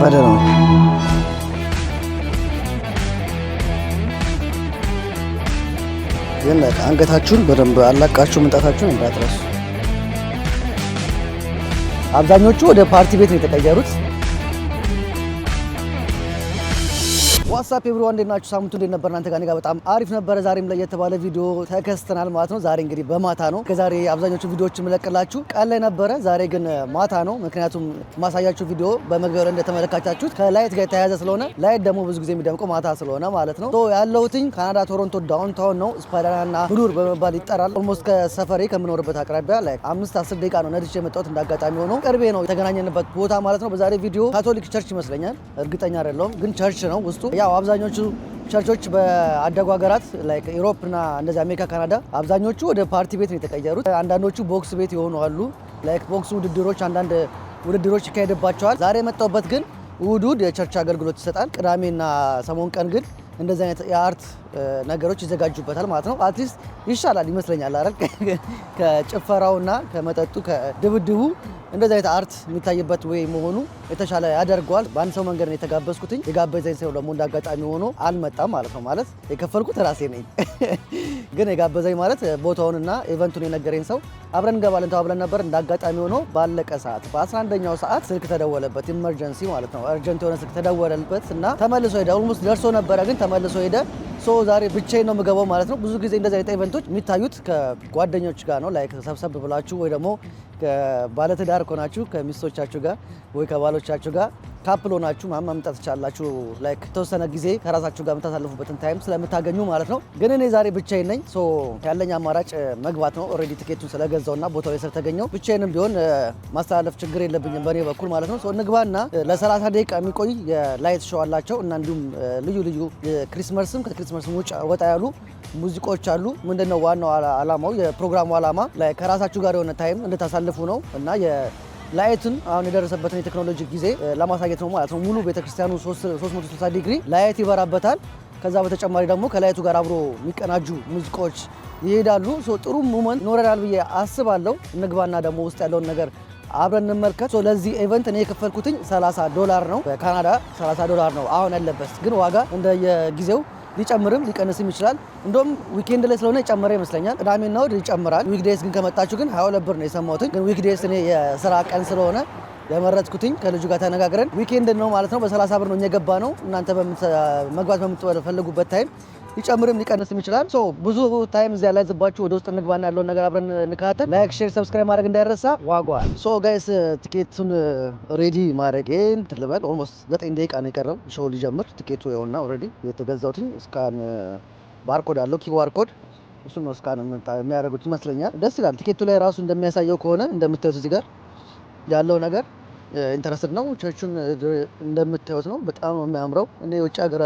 ያበደ ነው። ግን አንገታችሁን በደንብ አላቃችሁ መምጣታችሁን እንዳትረሱ። አብዛኞቹ ወደ ፓርቲ ቤት ነው የተቀየሩት። ዋትስአፕ ኤቭሪዋን እንዴት ናችሁ? ሳምንቱ እንዴት ነበር? እናንተ ጋር በጣም አሪፍ ነበረ። ዛሬም ላይ የተባለ ቪዲዮ ተከስተናል ማለት ነው። ዛሬ እንግዲህ በማታ ነው። ከዛሬ አብዛኞቹ ቪዲዮዎች የምለቅላችሁ ቀን ላይ ነበረ። ዛሬ ግን ማታ ነው። ምክንያቱም ማሳያችሁ ቪዲዮ በመግቢያው ላይ እንደተመለከታችሁት ከላይት ጋር የተያያዘ ስለሆነ ላይት ደግሞ ብዙ ጊዜ የሚደምቀው ማታ ስለሆነ ማለት ነው። ያለሁትኝ ካናዳ ቶሮንቶ ዳውንታውን ነው። ስፓይደርና ብሉር በመባል ይጠራል። ኦልሞስት ከሰፈሬ ከምኖርበት አቅራቢያ ላይ 5-10 ደቂቃ ነው ነድቼ የመጣሁት። እንዳጋጣሚ ሆኖ ቅርቤ ነው የተገናኘንበት ቦታ ማለት ነው። በዛሬ ቪዲዮ ካቶሊክ ቸርች ይመስለኛል፣ እርግጠኛ አይደለሁም፣ ግን ቸርች ነው ውስጡ። ያው አብዛኞቹ ቸርቾች በአደጉ ሀገራት ላይክ ዩሮፕ እና እንደዚህ አሜሪካ፣ ካናዳ አብዛኞቹ ወደ ፓርቲ ቤት ነው የተቀየሩት። አንዳንዶቹ ቦክስ ቤት የሆኑ አሉ። ላይክ ቦክስ ውድድሮች፣ አንዳንድ ውድድሮች ይካሄድባቸዋል። ዛሬ የመጣሁበት ግን እሑድ የቸርች አገልግሎት ይሰጣል። ቅዳሜና ሰሞን ቀን ግን እንደዚህ አይነት የአርት ነገሮች ይዘጋጁበታል ማለት ነው። አትሊስት ይሻላል ይመስለኛል አይደል? ከጭፈራውና ከመጠጡ ከድብድቡ እንደዚህ አይነት አርት የሚታይበት ወይ መሆኑ የተሻለ ያደርገዋል። በአንድ ሰው መንገድ ነው የተጋበዝኩትኝ። የጋበዘኝ ሰው ደግሞ እንዳጋጣሚ ሆኖ አልመጣም ማለት ነው። ማለት የከፈልኩት ራሴ ነኝ፣ ግን የጋበዘኝ ማለት ቦታውንና ኢቨንቱን የነገረኝ ሰው አብረን እንገባለን ተባብለን ነበር። እንዳጋጣሚ ሆኖ ባለቀ ሰዓት በ11ኛው ሰዓት ስልክ ተደወለበት። ኢመርጀንሲ ማለት ነው። አርጀንት የሆነ ስልክ ተደወለበት እና ተመልሶ ሄደ። ኦልሞስት ደርሶ ነበረ ግን ተመልሶ ሄደ። ዛሬ ብቻዬን ነው የምገባው ማለት ነው። ብዙ ጊዜ እንደዚህ አይነት ኢቨንቶች የሚታዩት ከጓደኞች ጋር ነው። ላይክ ሰብሰብ ብላችሁ ወይ ደግሞ ባለትዳር ከሆናችሁ ከሚስቶቻችሁ ጋር ወይ ከባሎቻችሁ ጋር ካፕል ሆናችሁ ማምጣት ትችላላችሁ። ላይክ የተወሰነ ጊዜ ከራሳችሁ ጋር የምታሳልፉበትን ታይም ስለምታገኙ ማለት ነው። ግን እኔ ዛሬ ብቻዬን ነኝ። ያለኝ አማራጭ መግባት ነው። ኦልሬዲ ቲኬቱን ስለገዛውና ቦታው ላይ ስለተገኘው ብቻዬንም ቢሆን ማስተላለፍ ችግር የለብኝም በእኔ በኩል ማለት ነው። እንግባና ለ30 ደቂቃ የሚቆይ የላይት ሾው አላቸው እና እንዲሁም ልዩ ልዩ ክሪስመስም ከክሪስመስም ውጭ ወጣ ያሉ ሙዚቃዎች አሉ። ምንድነው ዋናው አላማው? የፕሮግራሙ አላማ ላይ ከራሳችሁ ጋር የሆነ ታይም እንድታሳልፉ ነው እና ላይትን አሁን የደረሰበትን የቴክኖሎጂ ጊዜ ለማሳየት ነው ማለት ነው። ሙሉ ቤተክርስቲያኑ 360 ዲግሪ ላይት ይበራበታል። ከዛ በተጨማሪ ደግሞ ከላይቱ ጋር አብሮ የሚቀናጁ ሙዚቃዎች ይሄዳሉ። ጥሩ ሙመንት ይኖረናል ብዬ አስባለሁ። እንግባና ደግሞ ውስጥ ያለውን ነገር አብረን እንመልከት። ለዚህ ኢቨንት እኔ የከፈልኩትኝ $30 ነው። በካናዳ $30 ነው አሁን ያለበት፣ ግን ዋጋ እንደየጊዜው ሊጨምርም ሊቀንስም ይችላል። እንደውም ዊኬንድ ላይ ስለሆነ የጨመረ ይመስለኛል። ቅዳሜና እሑድ ይጨምራል። ዊክዴይስ ግን ከመጣችሁ ግን $22 ነው የሰማሁት። ግን ዊክዴይስ እኔ የስራ ቀን ስለሆነ የመረጥኩትኝ ከልጁ ጋር ተነጋግረን ዊኬንድ ነው ማለት ነው። በ30 ነው እየገባ ነው። እናንተ መግባት በምትፈልጉበት ታይም ሊጨምርም ሊቀንስም ይችላል። ብዙ ታይም እዚያ ላይ ዝባችሁ ወደ ውስጥ እንግባና ያለውን ነገር አብረን እንከታተል። ላይክ፣ ሼር፣ ሰብስክራይብ ማድረግ እንዳይረሳ። ዋጓል ጋይስ ቲኬቱን ሬዲ ማድረጌን ልበል። ኦልሞስት 9 ደቂቃ ነው የቀረው ሾው ሊጀምር። ቲኬቱ ይኸውና ኦልሬዲ የተገዛሁት ስካን ባርኮድ አለው፣ ኪውአር ኮድ እሱን ነው ስካን የሚያደርጉት ይመስለኛል። ደስ ይላል። ቲኬቱ ላይ ራሱ እንደሚያሳየው ከሆነ እንደምታዩት እዚህ ጋር ያለው ነገር ኢንተረስትድ ነው። ቸርቹን እንደምታዩት ነው። በጣም ነው የሚያምረው። እኔ የውጭ ሀገር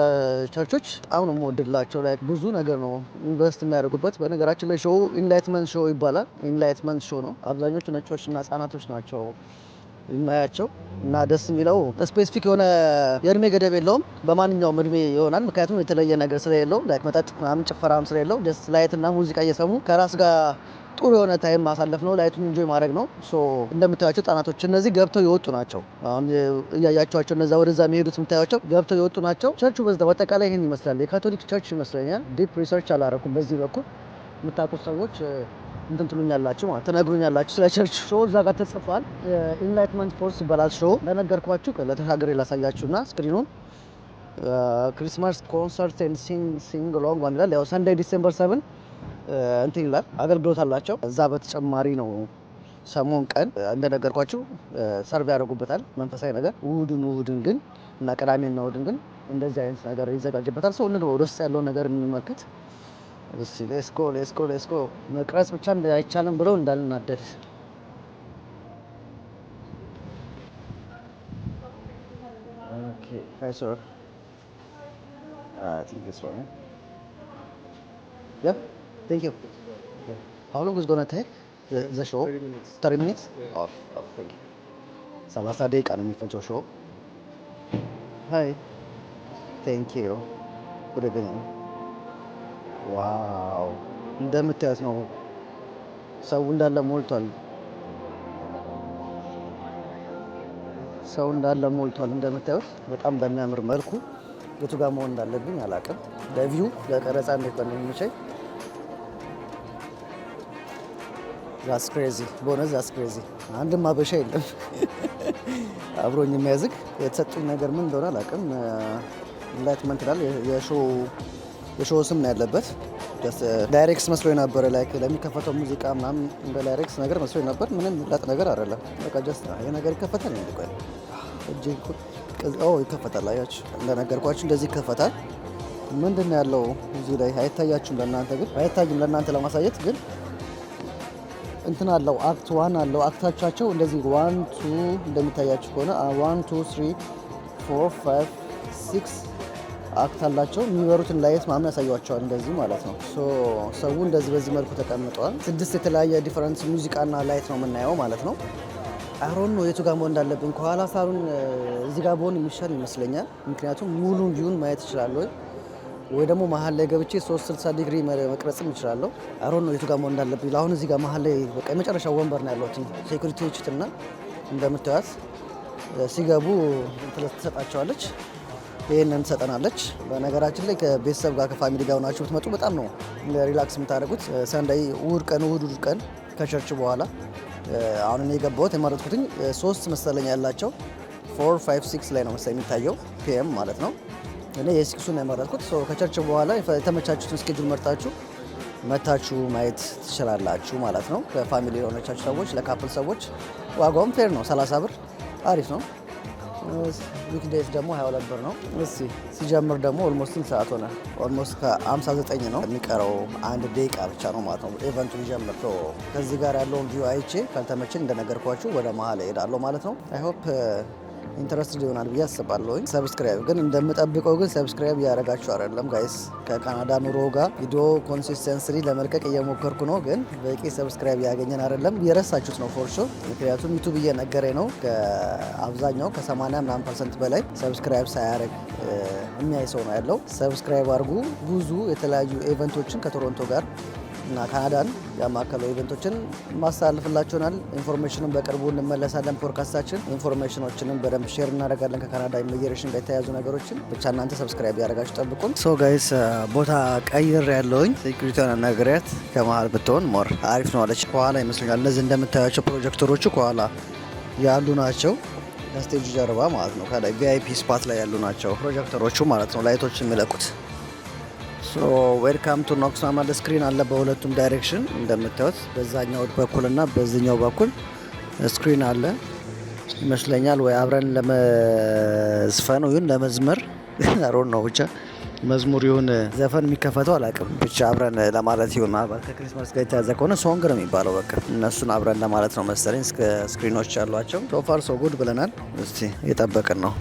ቸርቾች በጣም ነው የምወድላቸው። ላይ ብዙ ነገር ነው ኢንቨስት የሚያደርጉበት። በነገራችን ላይ ሾው ኢንላይትመንት ሾው ይባላል። ኢንላይትመንት ሾው ነው። አብዛኞቹ ነጮች እና ህጻናቶች ናቸው የማያቸው እና ደስ የሚለው ስፔሲፊክ የሆነ የእድሜ ገደብ የለውም። በማንኛውም እድሜ ይሆናል። ምክንያቱም የተለየ ነገር ስለሌለው ላይክ መጠጥ ምናምን ጭፈራም ስለሌለው ደስ ላይትና ሙዚቃ እየሰሙ ከራስ ጋር ጥሩ የሆነ ታይም ማሳለፍ ነው። ላይቱን ኢንጆይ ማድረግ ነው። እንደምታዩቸው ህጻናቶች እነዚህ ገብተው የወጡ ናቸው። አሁን እያያቸዋቸው እነዛ ወደዛ የሚሄዱት የምታዩቸው ገብተው የወጡ ናቸው። ቸርቹ በአጠቃላይ ይህን ይመስላል። የካቶሊክ ቸርች ይመስለኛል። ዲፕ ሪሰርች አላረኩም። በዚህ በኩል የምታውቁት ሰዎች እንትን ትሉኛላችሁ ማለት ትነግሩኛላችሁ ስለ ቸርች። እዛ ጋር ተጽፏል። ኢንላይትመንት ፎርስ ይባላል ሾው። እንደነገርኳችሁ ለተሻገሬ ላሳያችሁና ስክሪኑን ክሪስማስ ኮንሰርት ኤንድ ሲንግ ሎንግ ዋን ይላል። ያው ሰንዴይ ዲሴምበር 7 እንትን ይላል አገልግሎት አላቸው። እዛ በተጨማሪ ነው ሰሞን ቀን እንደነገርኳችሁ ሰርቭ ያደርጉበታል መንፈሳዊ ነገር። እሑድን ግን እና ቅዳሜና እሑድን ግን እንደዚህ አይነት ነገር ይዘጋጅበታል። እንግባ ወደ ውስጥ ያለውን ነገር እንመልከት። እሺ ሌትስ ጎ መቅረጽ ብቻ አይቻልም ብለው እንዳልናደድ። ኦኬ ሃይ ሰር I think this one. Yeah, thank you. Okay. How long is gonna take the show? 30 minutes. 30 minutes? Yeah. Oh, thank you. 30 ደቂቃ ነው የሚፈጀው ሾው። Hi. Thank you. Good evening. ዋው እንደምታዩት ነው። ሰው እንዳለ ሞልቷል። ሰው እንዳለ ሞልቷል እንደምታዩት በጣም በሚያምር መልኩ። የቱ ጋር መሆን እንዳለብኝ አላውቅም። ለቪው ለቀረጻ እንዴት እንደሚመቸኝ ዛስ ክሬዚ በሆነ ዛስ ክሬዚ። አንድም አበሻ የለም አብሮኝ የሚያዝግ። የተሰጡኝ ነገር ምን እንደሆነ አላውቅም። ኢንላይትመንት ይላል። የሾው ስም ነው ያለበት። ዳይሬክስ መስሎኝ ነበረ። ላይክ ለሚከፈተው ሙዚቃ ምናምን እንደ ዳይሬክስ ነገር መስሎኝ ነበር። ምንም ላጥ ነገር አይደለም። በቃ ጀስት ይሄ ነገር ይከፈታል እንዴ? ቆይ እጄ ይከፈታል። አያችሁ፣ እንደነገርኳችሁ እንደዚህ ይከፈታል። ምንድን ነው ያለው እዚህ ላይ አይታያችሁም? ለእናንተ ግን አይታይም። ለእናንተ ለማሳየት ግን እንትን አለው። አክት 1 አለው። አክታቻቸው እንደዚህ 1 2 እንደሚታያችሁ ከሆነ 1 2 3 4 5 6 አክት አላቸው። የሚበሩትን ላይት ምናምን ያሳያቸዋል እንደዚህ ማለት ነው። ሰው እንደዚህ በዚህ መልኩ ተቀምጠዋል። 6 የተለያየ ዲፈረንስ ሙዚቃና ላይት ነው የምናየው ማለት ነው። አሮን ነው የቱ ጋር መሆን እንዳለብኝ። ከኋላ ሳሩን እዚህ ጋር በሆን የሚሻል ይመስለኛል። ምክንያቱም ሙሉን ቪውን ማየት እችላለሁ፣ ወይ ደግሞ መሀል ላይ ገብቼ 360 ዲግሪ መቅረጽም እችላለሁ። አሮን ነው የቱ ጋር መሆን እንዳለብኝ። አሁን እዚህ ጋር መሀል ላይ በቃ የመጨረሻው ወንበር ነው ያለው። ሴኩሪቲዎች እና እንደምታዩት ሲገቡ ትሰጣቸዋለች። ይህንን ትሰጠናለች። በነገራችን ላይ ከቤተሰብ ጋር ከፋሚሊ ጋር ሆናችሁ ብትመጡ በጣም ነው ሪላክስ የምታደርጉት። ሰንዳይ እሑድ ቀን ከቸርች በኋላ አሁን እኔ የገባሁት የመረጥኩትኝ 3 መሰለኝ ያላቸው 4 5 6 ላይ ነው መሰለኝ የሚታየው ፒኤም ማለት ነው። እኔ የሲክሱን ነው የመረጥኩት። ከቸርች በኋላ የተመቻችሁትን ስኬጁል መታችሁ ማየት ትችላላችሁ ማለት ነው። ከፋሚሊ የሆነቻችሁ ሰዎች፣ ለካፕል ሰዎች ዋጋውም ፌር ነው። 30 ብር አሪፍ ነው። ዊክዴይስ ደግሞ 22 ብር ነው። እስቲ ሲጀምር ደግሞ ኦልሞስት ሰዓት ሆነ። ኦልሞስት ከ59 ነው የሚቀረው፣ 1 ደቂቃ ብቻ ነው ማለት ነው ኢቨንቱ ሊጀምር። ከዚህ ጋር ያለውን ቪው አይቼ ካልተመቸኝ እንደነገርኳችሁ ወደ መሀል እሄዳለሁ ማለት ነው። አይ ሆፕ ኢንተረስትድ ይሆናል ብዬ አስባለሁ። ሰብስክራይብ ግን እንደምጠብቀው ግን ሰብስክራይብ እያደረጋችሁ አይደለም ጋይስ። ከካናዳ ኑሮ ጋር ቪዲዮ ኮንሲስተንስሊ ለመልቀቅ እየሞከርኩ ነው፣ ግን በቂ ሰብስክራይብ ያገኘን አይደለም። የረሳችሁት ነው ፎር ሾር። ምክንያቱም ዩቱብ እየነገረኝ ነው ከአብዛኛው ከ80% በላይ ሰብስክራይብ ሳያደርግ የሚያይ ሰው ነው ያለው። ሰብስክራይብ አድርጉ። ብዙ የተለያዩ ኢቨንቶችን ከቶሮንቶ ጋር እና ካናዳን ያማከለው ኢቨንቶችን ማስተላልፍላችሁናል። ኢንፎርሜሽኑን በቅርቡ እንመለሳለን። ፖድካስታችን ኢንፎርሜሽኖችንም በደንብ ሼር እናደርጋለን። ከካናዳ ኢሚግሬሽን ጋር የተያያዙ ነገሮችን ብቻ እናንተ ሰብስክራይብ ያደርጋችሁ ጠብቁን። ሶ ጋይስ ቦታ ቀይር ያለውኝ ሴኩሪቲውን አናግሪያት ከመሀል ብትሆን ሞር አሪፍ ነው አለች። ከኋላ ይመስለኛል እነዚህ እንደምታያቸው ፕሮጀክተሮቹ ከኋላ ያሉ ናቸው። ከስቴጅ ጀርባ ማለት ነው። ከላይ ቪአይፒ ስፓት ላይ ያሉ ናቸው ፕሮጀክተሮቹ ማለት ነው፣ ላይቶች የሚለቁት። ዌልካም ቱ ኖክስ ማማል ስክሪን አለ በሁለቱም ዳይሬክሽን እንደምታዩት፣ በዛኛው በኩልና በዚህኛው በኩል ስክሪን አለ ይመስለኛል። ወይ አብረን ለመዝፈን ወይም ለመዝመር አሮን ነው ብቻ መዝሙር ይሁን ዘፈን የሚከፈተው አላውቅም፣ ብቻ አብረን ለማለት ይሁን። ከክሪስማስ ጋር የተያዘ ከሆነ ሶንግ ነው የሚባለው። በቃ እነሱን አብረን ለማለት ነው መሰለኝ። እስከ ስክሪኖች ያሏቸው ሶፋር ሶ ጉድ ብለናል። እስቲ እየጠበቅን ነው።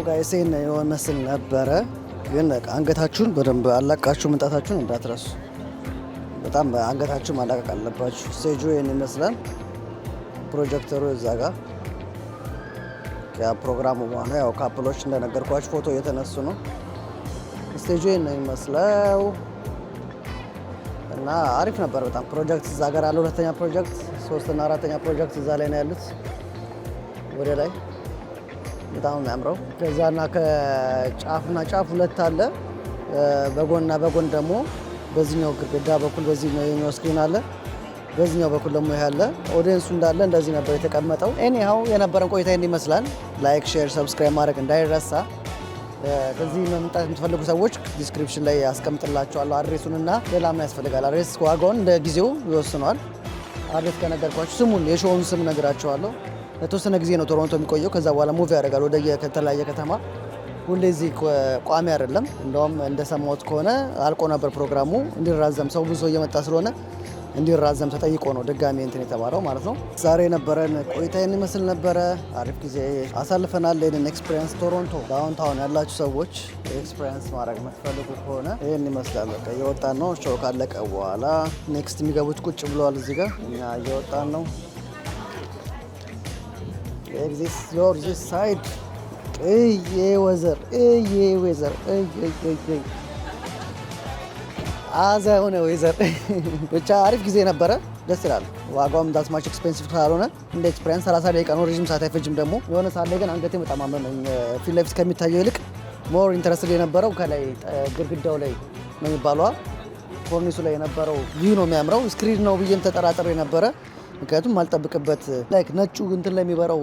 ጋይሴን ይመስል ነበረ። ግን አንገታችሁን በደንብ አላቃችሁ መምጣታችሁን እንዳትረሱ። በጣም አንገታችሁን ማላቀቅ አለባችሁ። ስቴጁ ይህን ይመስላል። ፕሮጀክተሩ እዛ ጋር ፕሮግራሙ በኋላ ያው ካፕሎች እንደነገርኳችሁ ፎቶ እየተነሱ ነው። ስቴጁ ይህን ይመስለው እና አሪፍ ነበር በጣም። ፕሮጀክት እዛ ጋር አለ። ሁለተኛ ፕሮጀክት፣ ሶስተኛ አራተኛ ፕሮጀክት እዛ ላይ ነው ያሉት ወደ ላይ በጣም የሚያምረው። ከዛና ከጫፍና ጫፍ ሁለት አለ። በጎንና በጎን ደግሞ በዚህኛው ግድግዳ በኩል በዚህኛው የኛው ስክሪን አለ። በዚህኛው በኩል ደግሞ ይሄ አለ። ኦዲየንሱ እንዳለ እንደዚህ ነበር የተቀመጠው። ኤኒሃው የነበረን ቆይታ ይመስላል። ላይክ፣ ሼር፣ ሰብስክራይብ ማድረግ እንዳይረሳ። ከዚህ መምጣት የምትፈልጉ ሰዎች ዲስክሪፕሽን ላይ ያስቀምጥላችኋለሁ አድሬሱንና ሌላ ምን ያስፈልጋል። አድሬስ ዋጋውን እንደ ጊዜው ይወስነዋል። አድሬስ ከነገርኳችሁ ስሙን የሾውን ስም ነግራችኋለሁ። ለተወሰነ ጊዜ ነው ቶሮንቶ የሚቆየው። ከዛ በኋላ ሙቪ ያደርጋል ወደ ከተለያየ ከተማ። ሁሌ እዚህ ቋሚ አይደለም። እንደውም እንደሰማሁት ከሆነ አልቆ ነበር ፕሮግራሙ እንዲራዘም፣ ሰው ብዙ ሰው እየመጣ ስለሆነ እንዲራዘም ተጠይቆ ነው ድጋሚ እንትን የተባለው ማለት ነው። ዛሬ የነበረን ቆይታ ይመስል ነበረ። አሪፍ ጊዜ አሳልፈናል። ይህንን ኤክስፒሪየንስ ቶሮንቶ ዳውንታውን ያላችሁ ሰዎች ኤክስፒሪየንስ ማድረግ የምትፈልጉ ከሆነ ይህን ይመስላል። በቃ እየወጣን ነው። ሾው ካለቀ በኋላ ኔክስት የሚገቡት ቁጭ ብለዋል እዚህ ጋር። እኛ እየወጣን ነው። ኤግዚስ ዮር ዚስ ሳይድ ወዘር አዛ የሆነ ወይዘር ብቻ አሪፍ ጊዜ ነበረ። ደስ ይላል። ዋጋውም ዳስማች ኤክስፔንሲቭ ካልሆነ እንደ ኤክስፒሪየንስ 30 ደቂቃ ነው። ረዥም ሰዓት አይፈጅም ደግሞ። የሆነ ሰዓት ላይ ግን አንገቴ በጣም አመመኝ። ፊት ለፊት ከሚታየው ይልቅ ሞር ኢንተረስትድ የነበረው ከላይ ግድግዳው ላይ ነው የሚባለው ኮርኒሱ ላይ የነበረው ቪው ነው የሚያምረው። ስክሪን ነው ብዬም ተጠራጥሬ ነበረ። ምክንያቱም ማልጠብቅበት ላይክ ነጩ እንትን ላይ የሚበራው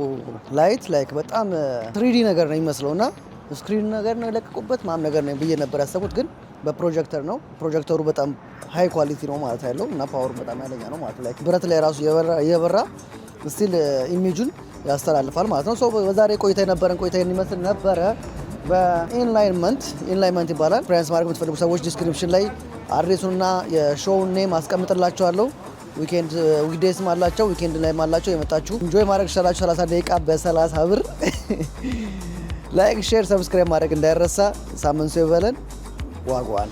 ላይት ላይክ በጣም 3D ነገር ነው የሚመስለው እና ስክሪን ነገር ነው የለቀቁበት ማም ነገር ነው ብዬ ነበር ያሰቡት። ግን በፕሮጀክተር ነው። ፕሮጀክተሩ በጣም ሃይ ኳሊቲ ነው ማለት ያለው እና ፓወሩ በጣም ያለኛ ነው ማለት ላይ ብረት ላይ ራሱ እየበራ ስቲል ኢሜጁን ያስተላልፋል ማለት ነው። በዛሬ ቆይታ የነበረን ቆይታ ይመስል ነበረ። በኢንላይንመንት ይባላል። ፍራንስ ማድረግ የምትፈልጉ ሰዎች ዲስክሪፕሽን ላይ አድሬሱንና የሾውን ኔም አስቀምጥላችኋለሁ። ዊክዴስም አላቸው፣ ዊኬንድ ላይም አላቸው። የመጣችሁ ኢንጆይ ማድረግ ትችላላችሁ። 30 ደቂቃ በ30 ብር። ላይክ፣ ሼር፣ ሰብስክራይብ ማድረግ እንዳይረሳ። ሳምንት ሰው ይበለን። ዋጓን